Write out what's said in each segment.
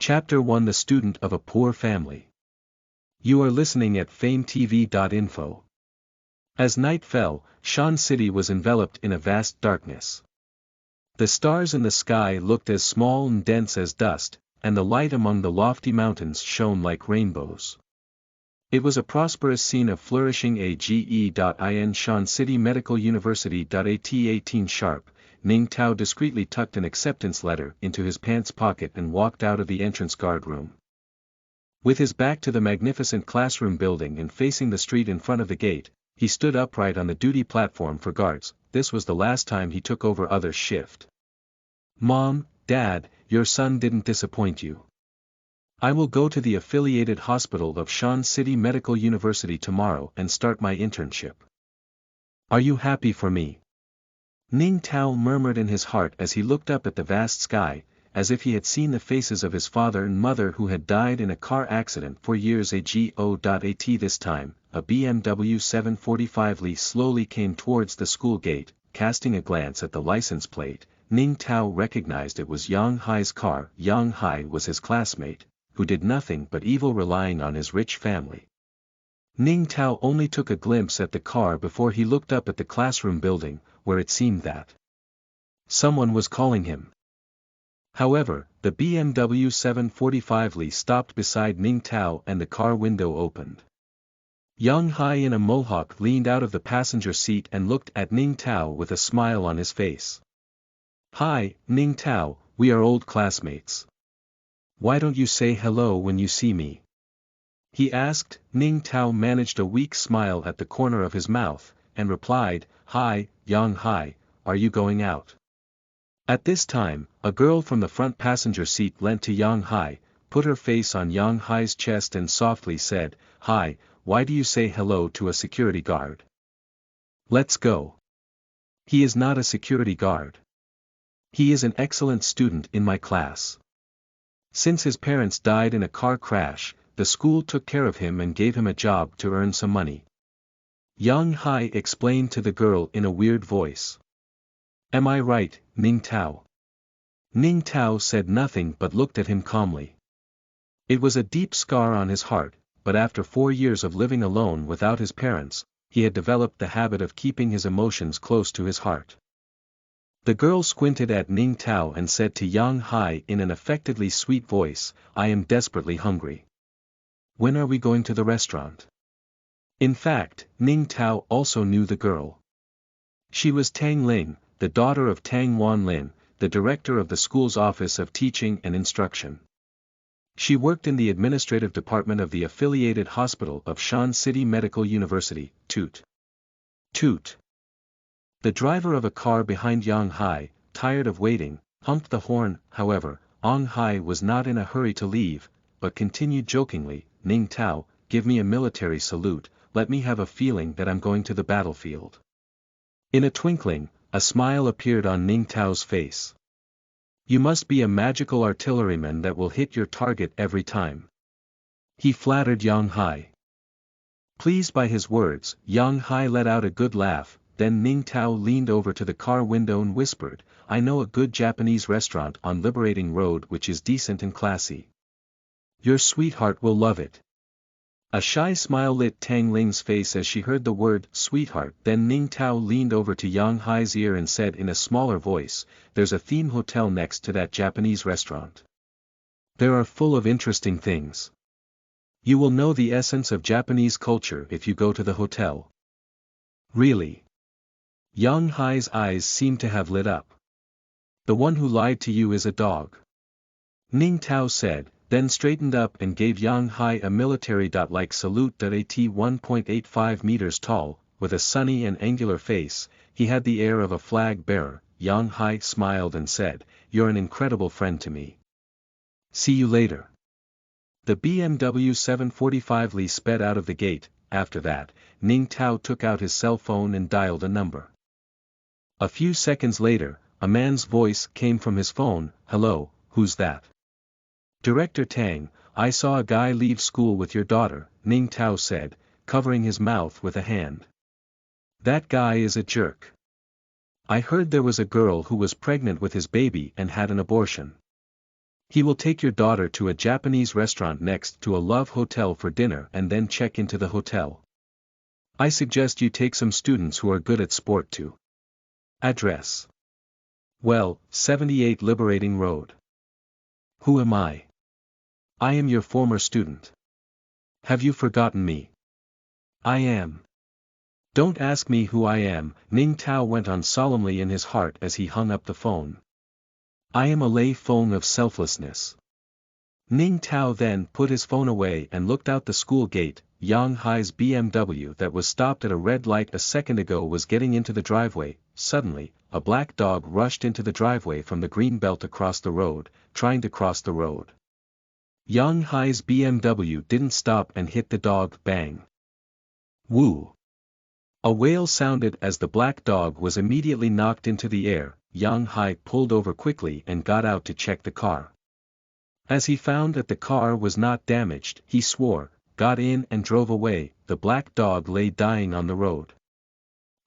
Chapter 1: The Student of a Poor Family. You are listening at FameTV.info. As night fell, Shan City was enveloped in a vast darkness. The stars in the sky looked as small and dense as dust, and the light among the lofty mountains shone like rainbows. It was a prosperous scene of flourishing AGE.in Shan City Medical University. At 18 sharp, Ning Tao discreetly tucked an acceptance letter into his pants pocket and walked out of the entrance guard room. With his back to the magnificent classroom building and facing the street in front of the gate, he stood upright on the duty platform for guards. This was the last time he took over others' shift. "Mom, Dad, your son didn't disappoint you. I will go to the affiliated hospital of Shan City Medical University tomorrow and start my internship. Are you happy for me?" Ning Tao murmured in his heart as he looked up at the vast sky, as if he had seen the faces of his father and mother who had died in a car accident for years ago. At this time, a BMW 745 Li slowly came towards the school gate. Casting a glance at the license plate, Ning Tao recognized it was Yang Hai's car. Yang Hai was his classmate, who did nothing but evil, relying on his rich family. Ning Tao only took a glimpse at the car before he looked up at the classroom building, where it seemed that someone was calling him. However, the BMW 745 Li stopped beside Ning Tao and the car window opened. Yang Hai in a mohawk leaned out of the passenger seat and looked at Ning Tao with a smile on his face. "Hi, Ning Tao, we are old classmates. Why don't you say hello when you see me?" he asked. Ning Tao managed a weak smile at the corner of his mouth, and replied, "Hi, Yang Hai, are you going out?" At this time, a girl from the front passenger seat leant to Yang Hai, put her face on Yang Hai's chest and softly said, "Hi, why do you say hello to a security guard? Let's go." "He is not a security guard. He is an excellent student in my class. Since his parents died in a car crash, the school took care of him and gave him a job to earn some money." Yang Hai explained to the girl in a weird voice. "Am I right, Ning Tao?" Ning Tao said nothing but looked at him calmly. It was a deep scar on his heart, but after 4 years of living alone without his parents, he had developed the habit of keeping his emotions close to his heart. The girl squinted at Ning Tao and said to Yang Hai in an affectedly sweet voice, "I am desperately hungry. When are we going to the restaurant?" In fact, Ning Tao also knew the girl. She was Tang Ling, the daughter of Tang Wanlin, the director of the school's Office of Teaching and Instruction. She worked in the administrative department of the affiliated hospital of Shan City Medical University. Toot. Toot. The driver of a car behind Yang Hai, tired of waiting, honked the horn. However, Yang Hai was not in a hurry to leave, but continued jokingly, "Ning Tao, give me a military salute, let me have a feeling that I'm going to the battlefield." In a twinkling, a smile appeared on Ning Tao's face. "You must be a magical artilleryman that will hit your target every time," he flattered Yang Hai. Pleased by his words, Yang Hai let out a good laugh. Then Ning Tao leaned over to the car window and whispered, "I know a good Japanese restaurant on Liberating Road which is decent and classy. Your sweetheart will love it." A shy smile lit Tang Ling's face as she heard the word "sweetheart." Then Ning Tao leaned over to Yang Hai's ear and said in a smaller voice, "There's a theme hotel next to that Japanese restaurant. There are full of interesting things. You will know the essence of Japanese culture if you go to the hotel." "Really?" Yang Hai's eyes seemed to have lit up. "The one who lied to you is a dog," Ning Tao said, then straightened up and gave Yang Hai a military-like salute. At 1.85 meters tall, with a sunny and angular face, he had the air of a flag bearer. Yang Hai smiled and said, "You're an incredible friend to me. See you later." The BMW 745 Li sped out of the gate. After that, Ning Tao took out his cell phone and dialed a number. A few seconds later, a man's voice came from his phone. "Hello, who's that?" "Director Tang, I saw a guy leave school with your daughter," Ning Tao said, covering his mouth with a hand. "That guy is a jerk. I heard there was a girl who was pregnant with his baby and had an abortion. He will take your daughter to a Japanese restaurant next to a love hotel for dinner and then check into the hotel. I suggest you take some students who are good at sport too. Address. Well, 78 Liberating Road. Who am I? I am your former student. Have you forgotten me? I am. Don't ask me who I am, Ning Tao went on solemnly in his heart as he hung up the phone. I am a lay phone of selflessness. Ning Tao then put his phone away and looked out the school gate. Yang Hai's BMW that was stopped at a red light a second ago was getting into the driveway. Suddenly, a black dog rushed into the driveway from the green belt across the road, trying to cross the road. Yang Hai's BMW didn't stop and hit the dog. Bang. Woo. A wail sounded as the black dog was immediately knocked into the air. Yang Hai pulled over quickly and got out to check the car. As he found that the car was not damaged, he swore, got in and drove away. The black dog lay dying on the road.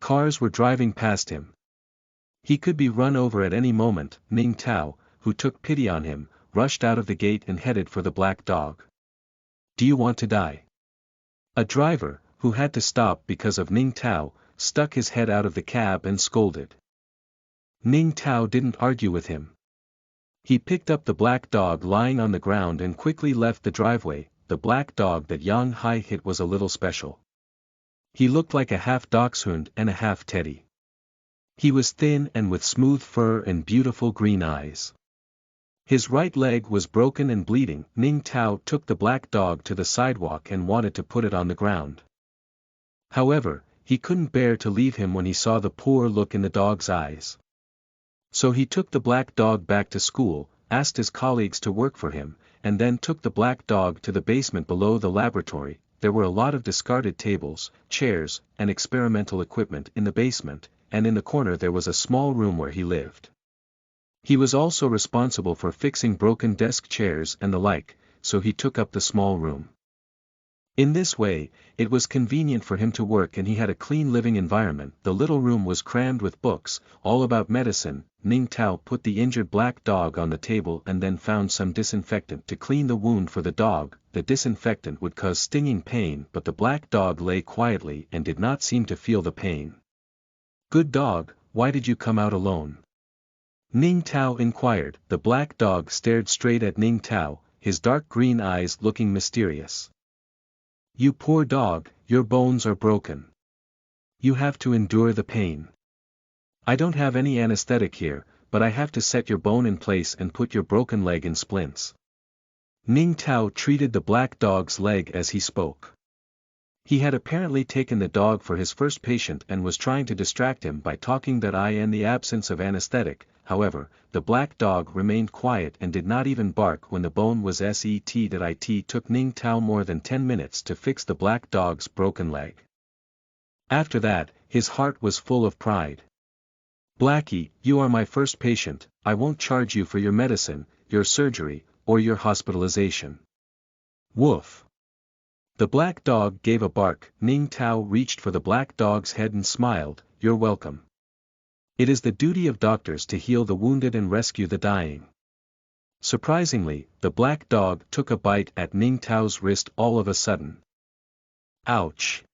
Cars were driving past him. He could be run over at any moment. Ning Tao, who took pity on him, rushed out of the gate and headed for the black dog. Do you want to die? A driver, who had to stop because of Ning Tao, stuck his head out of the cab and scolded. Ning Tao didn't argue with him. He picked up the black dog lying on the ground and quickly left the driveway. The black dog that Yang Hai hit was a little special. He looked like a half dachshund and a half teddy. He was thin and with smooth fur and beautiful green eyes. His right leg was broken and bleeding. Ning Tao took the black dog to the sidewalk and wanted to put it on the ground. However, he couldn't bear to leave him when he saw the poor look in the dog's eyes. So he took the black dog back to school, asked his colleagues to work for him, and then took the black dog to the basement below the laboratory. There were a lot of discarded tables, chairs, and experimental equipment in the basement, and in the corner there was a small room where he lived. He was also responsible for fixing broken desk chairs and the like, so he took up the small room. In this way, it was convenient for him to work and he had a clean living environment. The little room was crammed with books, all about medicine. Ning Tao put the injured black dog on the table and then found some disinfectant to clean the wound for the dog. The disinfectant would cause stinging pain, but the black dog lay quietly and did not seem to feel the pain. Good dog, why did you come out alone? Ning Tao inquired. The black dog stared straight at Ning Tao, his dark green eyes looking mysterious. You poor dog, your bones are broken. You have to endure the pain. I don't have any anesthetic here, but I have to set your bone in place and put your broken leg in splints. Ning Tao treated the black dog's leg as he spoke. He had apparently taken the dog for his first patient and was trying to distract him by talking that in the absence of anesthetic. However, the black dog remained quiet and did not even bark when the bone was set. It took Ning Tao more than 10 minutes to fix the black dog's broken leg. After that, his heart was full of pride. Blackie, you are my first patient. I won't charge you for your medicine, your surgery, or your hospitalization. Woof. The black dog gave a bark. Ning Tao reached for the black dog's head and smiled. You're welcome. It is the duty of doctors to heal the wounded and rescue the dying. Surprisingly, the black dog took a bite at Ning Tao's wrist all of a sudden. Ouch!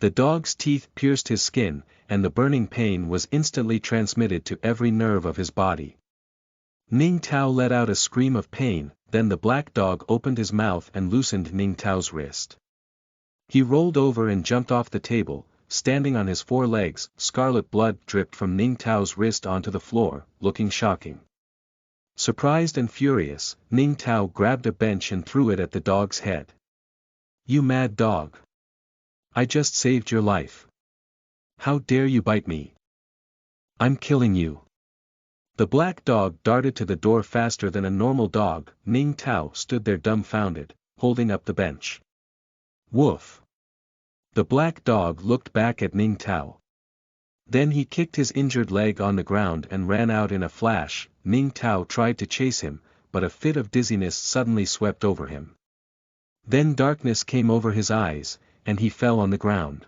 The dog's teeth pierced his skin, and the burning pain was instantly transmitted to every nerve of his body. Ning Tao let out a scream of pain, then the black dog opened his mouth and loosened Ning Tao's wrist. He rolled over and jumped off the table. Standing on his 4 legs, scarlet blood dripped from Ning Tao's wrist onto the floor, looking shocking. Surprised and furious, Ning Tao grabbed a bench and threw it at the dog's head. You mad dog! I just saved your life. How dare you bite me? I'm killing you. The black dog darted to the door faster than a normal dog. Ning Tao stood there dumbfounded, holding up the bench. Woof! The black dog looked back at Ning Tao. Then he kicked his injured leg on the ground and ran out in a flash. Ning Tao tried to chase him, but a fit of dizziness suddenly swept over him. Then darkness came over his eyes, and he fell on the ground.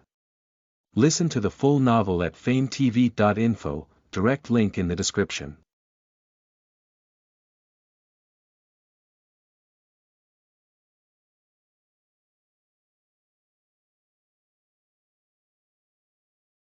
Listen to the full novel at FameTV.info, direct link in the description.